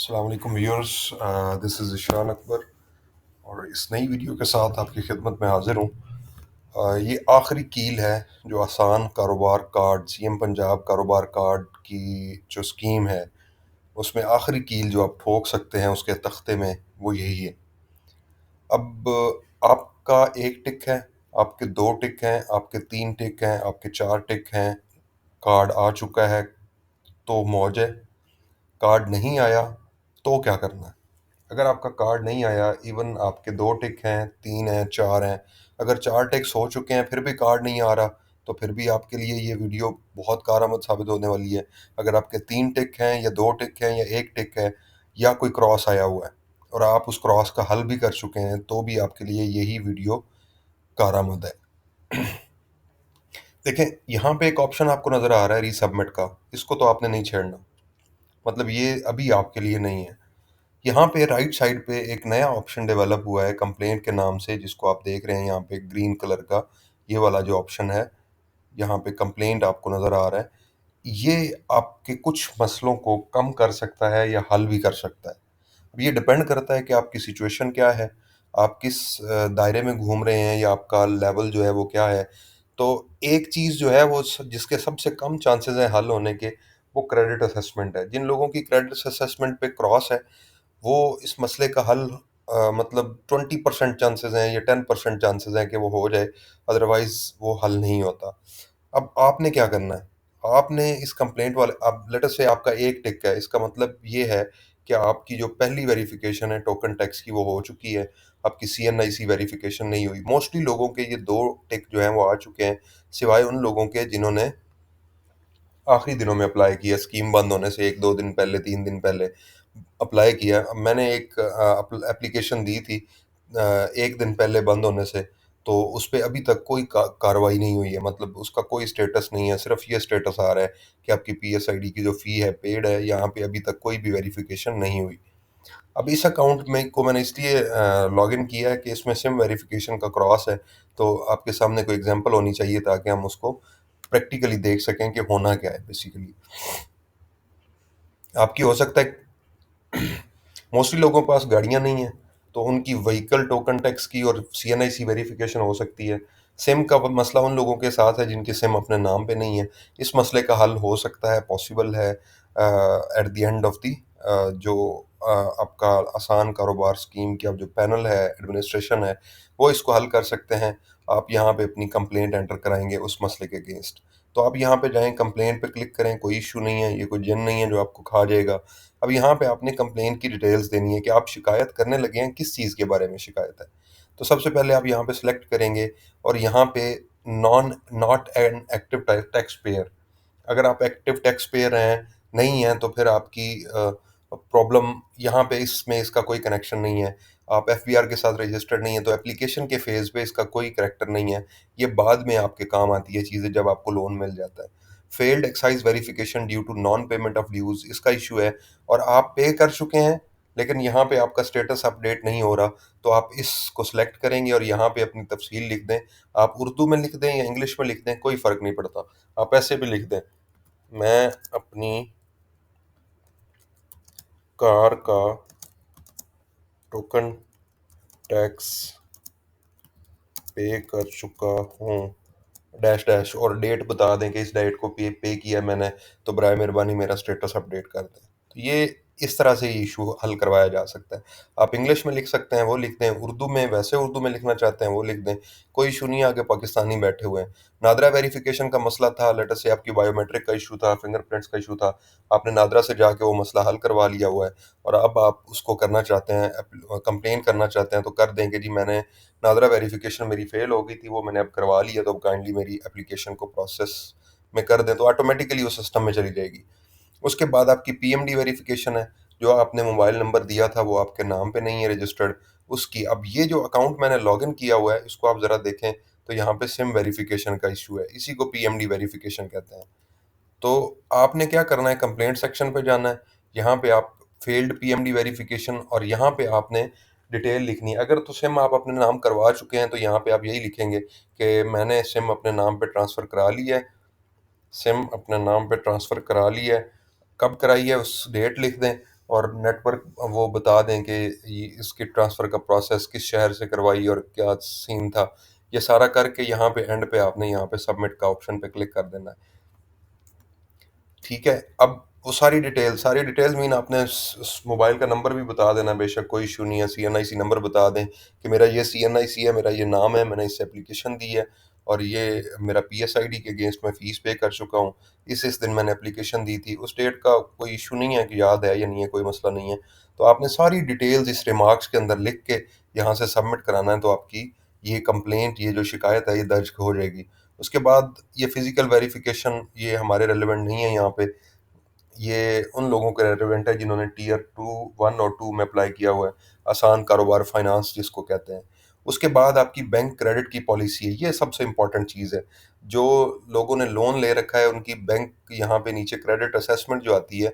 अस्सलाम वालेकुम viewers. This is Ishan Akbar और इस नई वीडियो के साथ आपकी खिदमत में हाजिर हूँ। ये आखिरी कील है जो आसान कारोबार कार्ड सीएम पंजाब कारोबार कार्ड की जो स्कीम है उसमें आखिरी कील जो आप ठोक सकते हैं उसके तख्ते में वो यही है। अब आपका एक टिक है, आपके दो टिक हैं, आपके तीन टिक हैं, आपके चार टिक हैं, कार्ड आ चुका है तो मौज है। कार्ड नहीं आया तो क्या करना है? अगर आपका कार्ड नहीं आया, इवन आपके 2 टिक हैं, 3 हैं, 4 हैं, अगर 4 टिक्स हो चुके हैं फिर भी कार्ड नहीं आ रहा, तो फिर भी आपके लिए ये वीडियो बहुत कारआमद साबित होने वाली है। अगर आपके 3 टिक हैं या 2 टिक हैं या 1 टिक है या कोई क्रॉस आया हुआ है और आप उस क्रॉस का हल भी कर चुके हैं, तो भी आपके लिए यही वीडियो कारआमद है। देखें, यहाँ पे एक ऑप्शन आपको नज़र आ रहा है रीसबमिट का, इसको तो आपने नहीं छेड़ना। मतलब ये अभी आपके लिए नहीं है। यहाँ पे राइट साइड पे एक नया ऑप्शन डेवलप हुआ है कंप्लेंट के नाम से, जिसको आप देख रहे हैं यहाँ पे ग्रीन कलर का। ये वाला जो ऑप्शन है, यहाँ पे कंप्लेंट आपको नज़र आ रहा है। ये आपके कुछ मसलों को कम कर सकता है या हल भी कर सकता है। अब ये डिपेंड करता है कि आपकी सिचुएशन क्या है, आप किस दायरे में घूम रहे हैं या आपका लेवल जो है वो क्या है। तो एक चीज़ जो है वो जिसके सबसे कम चांसेस हैं हल होने के, वो क्रेडिट असेसमेंट है। जिन लोगों की क्रेडिट असेसमेंट पे क्रॉस है, वो इस मसले का हल मतलब 20% चांसेस हैं या 10% चांसेस हैं कि वो हो जाए, अदरवाइज वो हल नहीं होता। अब आपने क्या करना है? आपने इस कंप्लेंट वाले, अब लेट अस से आपका एक टिक है, इसका मतलब ये है कि आपकी जो पहली वेरिफिकेशन है टोकन टैक्स की वो हो चुकी है, आपकी सीएनआईसी वेरिफिकेशन नहीं हुई। मोस्टली लोगों के ये दो टिक जो हैं वो आ चुके हैं, सिवाय उन लोगों के जिन्होंने आखिरी दिनों में अप्लाई किया, स्कीम बंद होने से 1-2 दिन पहले, 3 दिन पहले अप्लाई किया। अब मैंने एक एप्लीकेशन दी थी 1 दिन पहले बंद होने से, तो उस पे अभी तक कोई कार्रवाई नहीं हुई है, मतलब उसका कोई स्टेटस नहीं है, सिर्फ़ ये स्टेटस आ रहा है कि आपकी पीएसआईडी की जो फ़ी है पेड है, यहाँ पे अभी तक कोई भी वेरिफ़िकेशन नहीं हुई। अब इस अकाउंट में को मैंने इसलिए लॉगिन किया है कि इसमें सिम वेरिफ़िकेशन का क्रॉस है, तो आपके सामने कोई एग्ज़ाम्पल होनी चाहिए ताकि हम उसको प्रैक्टिकली देख सकें कि होना क्या है बेसिकली। आपकी हो सकता है मोस्टली लोगों के पास गाड़ियाँ नहीं हैं, तो उनकी व्हीकल टोकन टैक्स की और सीएनआईसी वेरिफ़िकेशन हो सकती है। सिम का मसला उन लोगों के साथ है जिनकी सिम अपने नाम पे नहीं है। इस मसले का हल हो सकता है, पॉसिबल है at the end of the जो आपका आसान कारोबार स्कीम की अब जो पैनल है, एडमिनिस्ट्रेशन है, वो इसको हल कर सकते हैं। आप यहाँ पे अपनी कंप्लेंट एंटर कराएँगे उस मसले के अगेंस्ट। तो आप यहाँ पे जाएँ, कंप्लेंट पे क्लिक करें, कोई इश्यू नहीं है, ये कोई जिन नहीं है जो आपको खा जाएगा। अब यहाँ पे आपने कंप्लेंट की डिटेल्स देनी है कि आप शिकायत करने लगे हैं, किस चीज़ के बारे में शिकायत है। तो सबसे पहले आप यहाँ पे सिलेक्ट करेंगे और यहाँ पे not an active tax payer, अगर आप एक्टिव टैक्स पेयर हैं, नहीं हैं, तो फिर आपकी प्रॉब्लम यहाँ पे इसमें इसका कोई कनेक्शन नहीं है। आप एफबीआर के साथ रजिस्टर्ड नहीं है, तो एप्लीकेशन के फ़ेज़ पे इसका कोई करैक्टर नहीं है। ये बाद में आपके काम आती है चीज़ें जब आपको लोन मिल जाता है। Failed excise verification due to non payment of dues, इसका इश्यू है और आप पे कर चुके हैं, लेकिन यहाँ पे आपका स्टेटस अपडेट नहीं हो रहा, तो आप इसको सिलेक्ट करेंगे और यहाँ पे अपनी तफ़सील लिख दें। आप उर्दू में लिख दें या इंग्लिश में लिख दें, कोई फ़र्क नहीं पड़ता। आप ऐसे भी लिख दें, मैं अपनी कार का टोकन टैक्स पे कर चुका हूँ, डैश डैश, और डेट बता दें कि इस डेट को पे किया है मैंने, तो बराए मेहरबानी मेरा स्टेटस अपडेट कर दें। तो ये इस तरह से ये इशू हल करवाया जा सकता है। आप इंग्लिश में लिख सकते हैं, वो लिख दें, उर्दू में वैसे उर्दू में लिखना चाहते हैं वो लिख दें, कोई इशू नहीं है, आगे पाकिस्तानी बैठे हुए हैं। नादरा वेरिफिकेशन का मसला था, लेट अस से आपकी बायोमेट्रिक का इशू था, फिंगरप्रिंट्स का इशू था, आपने नादरा से जाके वो मसला हल करवा लिया हुआ है और अब आप उसको करना चाहते हैं, कंप्लेन करना चाहते हैं, तो कर दें कि जी मैंने नादरा वेरिफिकेशन मेरी फेल हो गई थी, वो मैंने अब करवा ली है, तो अब काइंडली मेरी एप्लीकेशन को प्रोसेस में कर दें, तो ऑटोमेटिकली वो सिस्टम में चली जाएगी। उसके बाद आपकी पीएमडी वेरिफिकेशन है, जो आपने मोबाइल नंबर दिया था वो आपके नाम पे नहीं है रजिस्टर्ड, उसकी। अब ये जो अकाउंट मैंने लॉगिन किया हुआ है इसको आप ज़रा देखें, तो यहाँ पे सिम वेरिफिकेशन का इशू है, इसी को पीएमडी वेरिफिकेशन कहते हैं। तो आपने क्या करना है, कंप्लेंट सेक्शन पे जाना है, यहाँ पे आप फेल्ड पीएमडी वेरिफिकेशन, और यहाँ पे आपने डिटेल लिखनी है। अगर तो सिम आप अपने नाम करवा चुके हैं तो यहाँ पे आप यही लिखेंगे कि मैंने सिम अपने नाम पे ट्रांसफ़र करा ली है, सिम अपने नाम पे ट्रांसफ़र करा ली है, कब कराई है उस डेट लिख दें, और नेटवर्क वो बता दें कि ये इसकी ट्रांसफ़र का प्रोसेस किस शहर से करवाई और क्या सीन था। ये सारा करके यहाँ पे एंड पे आपने यहाँ पे सबमिट का ऑप्शन पे क्लिक कर देना है। ठीक है? अब वो सारी डिटेल्स मीन आपने स मोबाइल का नंबर भी बता देना, बेशक कोई इश्यू नहीं है, सीएनआईसी नंबर बता दें कि मेरा ये सीएनआईसी है, मेरा ये नाम है, मैंने इससे एप्लीकेशन दी है और ये मेरा पीएसआईडी के अगेंस्ट मैं फ़ीस पे कर चुका हूँ। इस दिन मैंने एप्लीकेशन दी थी, उस डेट का कोई इश्यू नहीं है कि याद है या नहीं है, कोई मसला नहीं है। तो आपने सारी डिटेल्स इस रिमार्क्स के अंदर लिख के यहाँ से सबमिट कराना है, तो आपकी ये कंप्लेंट, ये जो शिकायत है, ये दर्ज हो जाएगी। उसके बाद ये फिज़िकल वेरिफ़िकेशन ये हमारे रेलेवेंट नहीं है यहाँ पे। ये उन लोगों के रेलेवेंट है जिन्होंने टियर 2 1 और 2 में अप्लाई किया हुआ है, आसान कारोबार फाइनेंस जिसको कहते हैं। उसके बाद आपकी बैंक क्रेडिट की पॉलिसी है, ये सबसे इम्पोर्टेंट चीज़ है। जो लोगों ने लोन ले रखा है उनकी बैंक यहाँ पे नीचे क्रेडिट असेसमेंट जो आती है,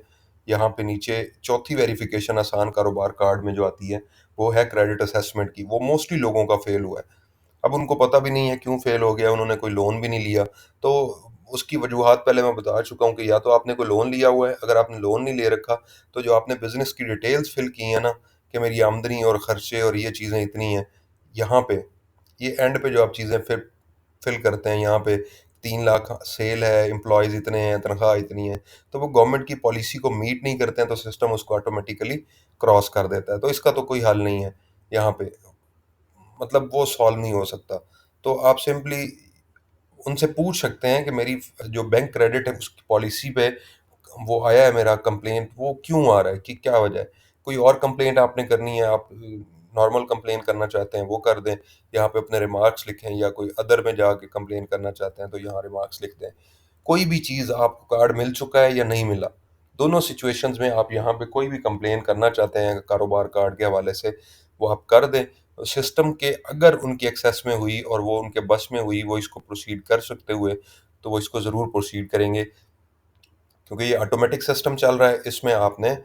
यहाँ पे नीचे चौथी वेरिफ़िकेशन आसान कारोबार कार्ड में जो आती है, वो है क्रेडिट असेसमेंट की, वो मोस्टली लोगों का फ़ेल हुआ है। अब उनको पता भी नहीं है क्यों फ़ेल हो गया, उन्होंने कोई लोन भी नहीं लिया। तो उसकी वजूहात पहले मैं बता चुका हूँ कि या तो आपने कोई लोन लिया हुआ है, अगर आपने लोन नहीं ले रखा, तो जो आपने बिज़नेस की डिटेल्स फ़िल की हैं ना, कि मेरी आमदनी और खर्चे और ये चीज़ें इतनी हैं, यहाँ पे, ये एंड पे जो आप चीज़ें फ़िल करते हैं, यहाँ पे 3 लाख सेल है, एम्प्लॉइज़ इतने हैं, तनख्वाह इतनी है, तो वो गवर्नमेंट की पॉलिसी को मीट नहीं करते हैं, तो सिस्टम उसको ऑटोमैटिकली क्रॉस कर देता है। तो इसका तो कोई हल नहीं है यहाँ पे। मतलब वो सॉल्व नहीं हो सकता। तो आप सिंपली उनसे पूछ सकते हैं कि मेरी जो बैंक क्रेडिट है उसकी पॉलिसी पे वो आया है मेरा कंप्लेंट, वो क्यों आ रहा है, कि क्या वजह है? कोई और कंप्लेंट आपने करनी है, आप नॉर्मल कंप्लेन करना चाहते हैं वो कर दें, यहाँ पे अपने रिमार्क्स लिखें, या कोई अदर में जाके कंप्लेन करना चाहते हैं तो यहाँ रिमार्क्स लिख दें। कोई भी चीज़ आपको कार्ड मिल चुका है या नहीं मिला, दोनों सिचुएशंस में आप यहाँ पे कोई भी कंप्लेन करना चाहते हैं कारोबार कार्ड के हवाले से, वो आप कर दें। सिस्टम के अगर उनकी एक्सेस में हुई और वो उनके बस में हुई, वो इसको प्रोसीड कर सकते हुए, तो वो इसको ज़रूर प्रोसीड करेंगे, क्योंकि ये ऑटोमेटिक सिस्टम चल रहा है। इसमें आपने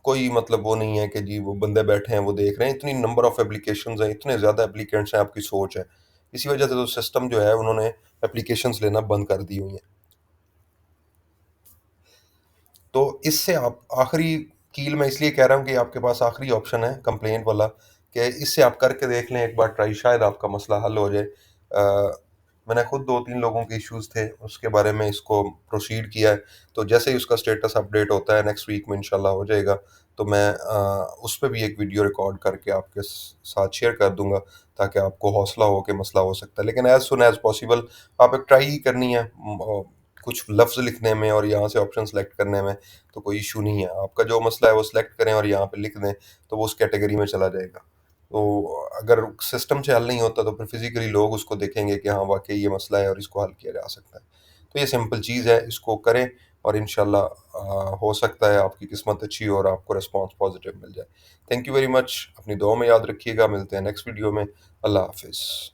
कोई मतलब वो नहीं है कि जी वो बंदे बैठे हैं, वो देख रहे हैं। इतनी नंबर ऑफ एप्लीकेशंस हैं, इतने ज़्यादा एप्लीकेंट्स हैं, आपकी सोच है। इसी वजह से तो सिस्टम जो है उन्होंने एप्लीकेशंस लेना बंद कर दी हुई हैं। तो इससे आप आखिरी कील मैं इसलिए कह रहा हूँ कि आपके पास आखिरी ऑप्शन है कंप्लेंट वाला, कि इससे आप करके देख लें एक बार ट्राई, शायद आपका मसला हल हो जाए। मैंने खुद 2-3 लोगों के इश्यूज़ थे, उसके बारे में इसको प्रोसीड किया है, तो जैसे ही उसका स्टेटस अपडेट होता है नेक्स्ट वीक में इंशाल्लाह हो जाएगा, तो मैं उस पे भी एक वीडियो रिकॉर्ड करके आपके साथ शेयर कर दूँगा, ताकि आपको हौसला हो कि मसला हो सकता है। लेकिन एज़ सून एज़ पॉसिबल आप एक ट्राई ही करनी है, कुछ लफ्ज़ लिखने में और यहाँ से ऑप्शन सेलेक्ट करने में, तो कोई इश्यू नहीं है। आपका जो मसला है वो सेलेक्ट करें और यहाँ पे लिख दें, तो वो उस कैटेगरी में चला जाएगा। तो अगर सिस्टम से हल नहीं होता, तो फिर फिज़िकली लोग उसको देखेंगे कि हाँ, वाक़ई ये मसला है और इसको हल किया जा सकता है। तो ये सिंपल चीज़ है, इसको करें और इंशाल्लाह हो सकता है आपकी किस्मत अच्छी हो और आपको रिस्पॉन्स पॉज़िटिव मिल जाए। थैंक यू वेरी मच, अपनी दुआ में याद रखिएगा, मिलते हैं नेक्स्ट वीडियो में। अल्लाह हाफ़िज़।